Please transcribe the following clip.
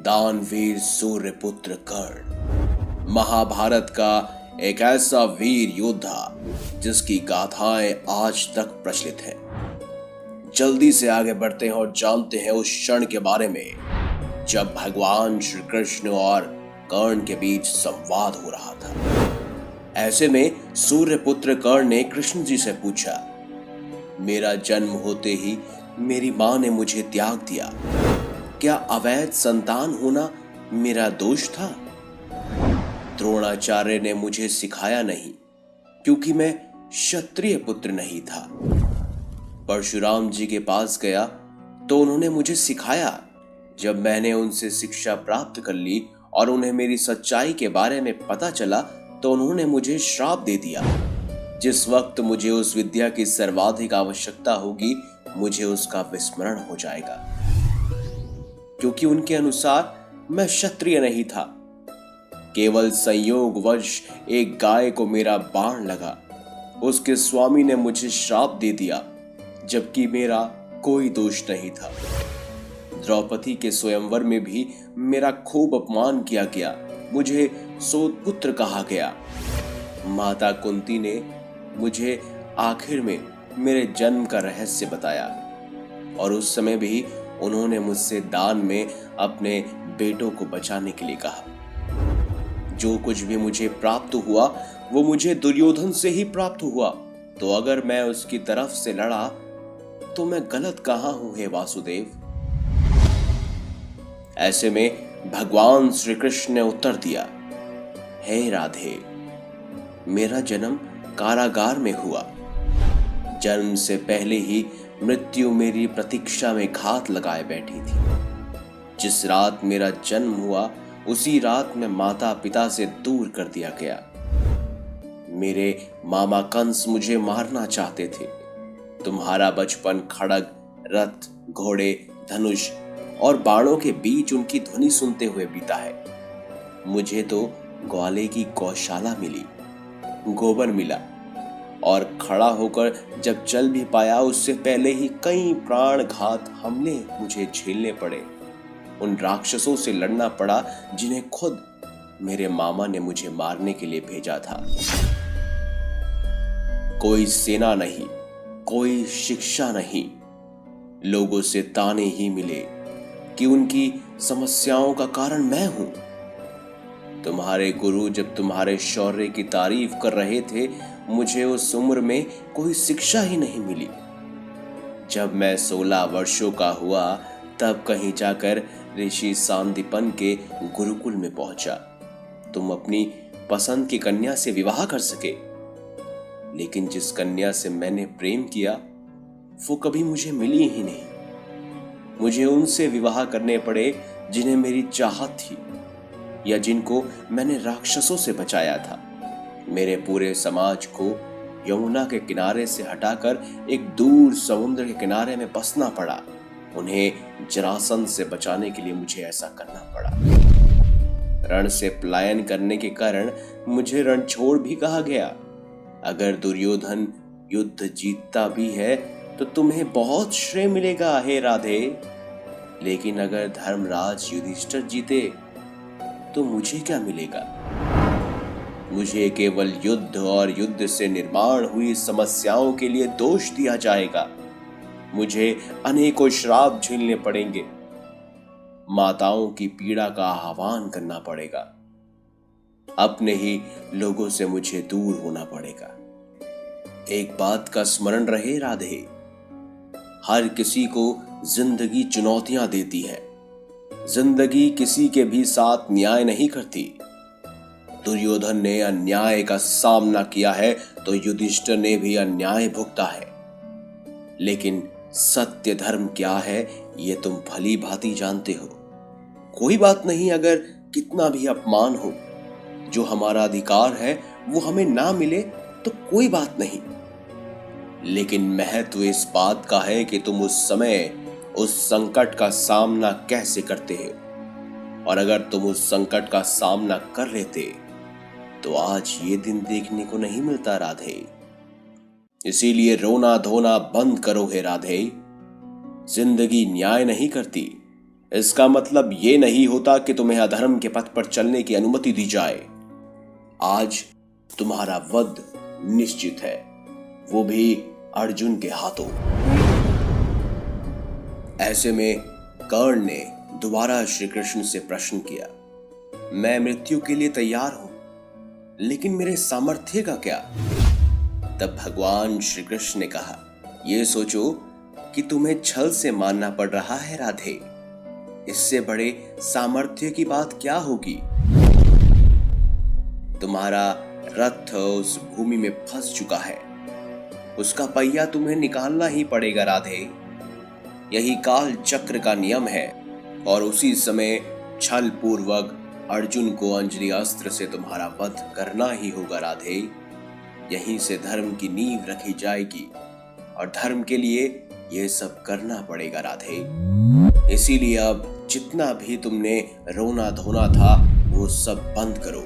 दानवीर सूर्यपुत्र कर्ण महाभारत का एक ऐसा वीर योद्धा जिसकी गाथाएं आज तक प्रचलित हैं। जल्दी से आगे बढ़ते हैं और जानते हैं उस क्षण के बारे में जब भगवान श्री कृष्ण और कर्ण के बीच संवाद हो रहा था। ऐसे में सूर्यपुत्र कर्ण ने कृष्ण जी से पूछा, मेरा जन्म होते ही मेरी मां ने मुझे त्याग दिया, क्या अवैध संतान होना मेरा दोष था? द्रोणाचार्य ने मुझे सिखाया नहीं क्योंकि मैं क्षत्रिय पुत्र नहीं था। परशुराम जी के पास गया तो उन्होंने मुझे सिखाया। जब मैंने उनसे शिक्षा प्राप्त कर ली और उन्हें मेरी सच्चाई के बारे में पता चला तो उन्होंने मुझे श्राप दे दिया। जिस वक्त मुझे उस विद्या की सर्वाधिक आवश्यकता होगी मुझे उसका विस्मरण हो जाएगा, क्योंकि उनके अनुसार मैं क्षत्रिय नहीं था। केवल संयोगवश एक गाय को मेरा बाण लगा, उसके स्वामी ने मुझे श्राप दे दिया, जबकि मेरा कोई दोष नहीं था। द्रौपदी के स्वयंवर में भी मेरा खूब अपमान किया गया, मुझे सोतपुत्र कहा गया। माता कुंती ने मुझे आखिर में मेरे जन्म का रहस्य बताया और उस समय भी उन्होंने मुझसे दान में अपने बेटों को बचाने के लिए कहा। जो कुछ भी मुझे प्राप्त हुआ वो मुझे दुर्योधन से ही प्राप्त हुआ, तो अगर मैं उसकी तरफ से लड़ा तो मैं गलत कहां हूं हे वासुदेव? ऐसे में भगवान श्री कृष्ण ने उत्तर दिया, हे राधे, मेरा जन्म कारागार में हुआ। जन्म से पहले ही मृत्यु मेरी प्रतीक्षा में घात लगाए बैठी थी। जिस रात मेरा जन्म हुआ उसी रात में माता पिता से दूर कर दिया गया। मेरे मामा कंस मुझे मारना चाहते थे। तुम्हारा बचपन खड़ग, रथ, घोड़े, धनुष और बाणों के बीच उनकी ध्वनि सुनते हुए बीता है। मुझे तो ग्वाले की गौशाला मिली, गोबर मिला और खड़ा होकर जब चल भी पाया उससे पहले ही कई प्राणघात हमले मुझे झेलने पड़े। उन राक्षसों से लड़ना पड़ा जिन्हें खुद मेरे मामा ने मुझे मारने के लिए भेजा था। कोई सेना नहीं, कोई शिक्षा नहीं, लोगों से ताने ही मिले कि उनकी समस्याओं का कारण मैं हूं। तुम्हारे गुरु जब तुम्हारे शौर्य की तारीफ कर रहे थे मुझे उस उम्र में कोई शिक्षा ही नहीं मिली। जब मैं 16 वर्षों का हुआ तब कहीं जाकर ऋषि सांदीपन के गुरुकुल में पहुंचा। तुम अपनी पसंद की कन्या से विवाह कर सके, लेकिन जिस कन्या से मैंने प्रेम किया वो कभी मुझे मिली ही नहीं। मुझे उनसे विवाह करने पड़े जिन्हें मेरी चाहत थी या जिनको मैंने राक्षसों से बचाया था। मेरे पूरे समाज को यमुना के किनारे से हटाकर एक दूर समुद्र के किनारे में बसना पड़ा। उन्हें जरासंध से बचाने के लिए मुझे ऐसा करना पड़ा। रण से पलायन करने के कारण मुझे रणछोड़ भी कहा गया। अगर दुर्योधन युद्ध जीतता भी है तो तुम्हें बहुत श्रेय मिलेगा हे राधे, लेकिन अगर धर्मराज युधिष्ठिर जीते तो मुझे क्या मिलेगा? मुझे केवल युद्ध और युद्ध से निर्माण हुई समस्याओं के लिए दोष दिया जाएगा। मुझे अनेकों श्राप झेलने पड़ेंगे। माताओं की पीड़ा का आह्वान करना पड़ेगा। अपने ही लोगों से मुझे दूर होना पड़ेगा। एक बात का स्मरण रहे राधे, हर किसी को जिंदगी चुनौतियां देती है। जिंदगी किसी के भी साथ न्याय नहीं करती। दुर्योधन ने अन्याय का सामना किया है तो युधिष्ठिर ने भी अन्याय भुगता है, लेकिन सत्य धर्म क्या है ये तुम भली भांति जानते हो। कोई बात नहीं अगर कितना भी अपमान हो, जो हमारा अधिकार है वो हमें ना मिले तो कोई बात नहीं, लेकिन महत्व इस बात का है कि तुम उस समय उस संकट का सामना कैसे करते हो, और अगर तुम उस संकट का सामना कर लेते तो आज ये दिन देखने को नहीं मिलता राधे। इसीलिए रोना धोना बंद करो हे राधे। जिंदगी न्याय नहीं करती, इसका मतलब ये नहीं होता कि तुम्हें अधर्म के पथ पर चलने की अनुमति दी जाए। आज तुम्हारा वध निश्चित है, वो भी अर्जुन के हाथों। ऐसे में कर्ण ने दोबारा श्री कृष्ण से प्रश्न किया, मैं मृत्यु के लिए तैयार हूं, लेकिन मेरे सामर्थ्य का क्या? तब भगवान श्री कृष्ण ने कहा, यह सोचो कि तुम्हें छल से मारना पड़ रहा है राधे, इससे बड़े सामर्थ्य की बात क्या होगी? तुम्हारा रथ उस भूमि में फंस चुका है, उसका पहिया तुम्हें निकालना ही पड़ेगा राधे। यही काल चक्र का नियम है और उसी समय छल पूर्वक अर्जुन को अंजलि अस्त्र से तुम्हारा वध करना ही होगा राधे। यहीं से धर्म की नींव रखी जाएगी और धर्म के लिए यह सब करना पड़ेगा राधे। इसीलिए अब जितना भी तुमने रोना धोना था वो सब बंद करो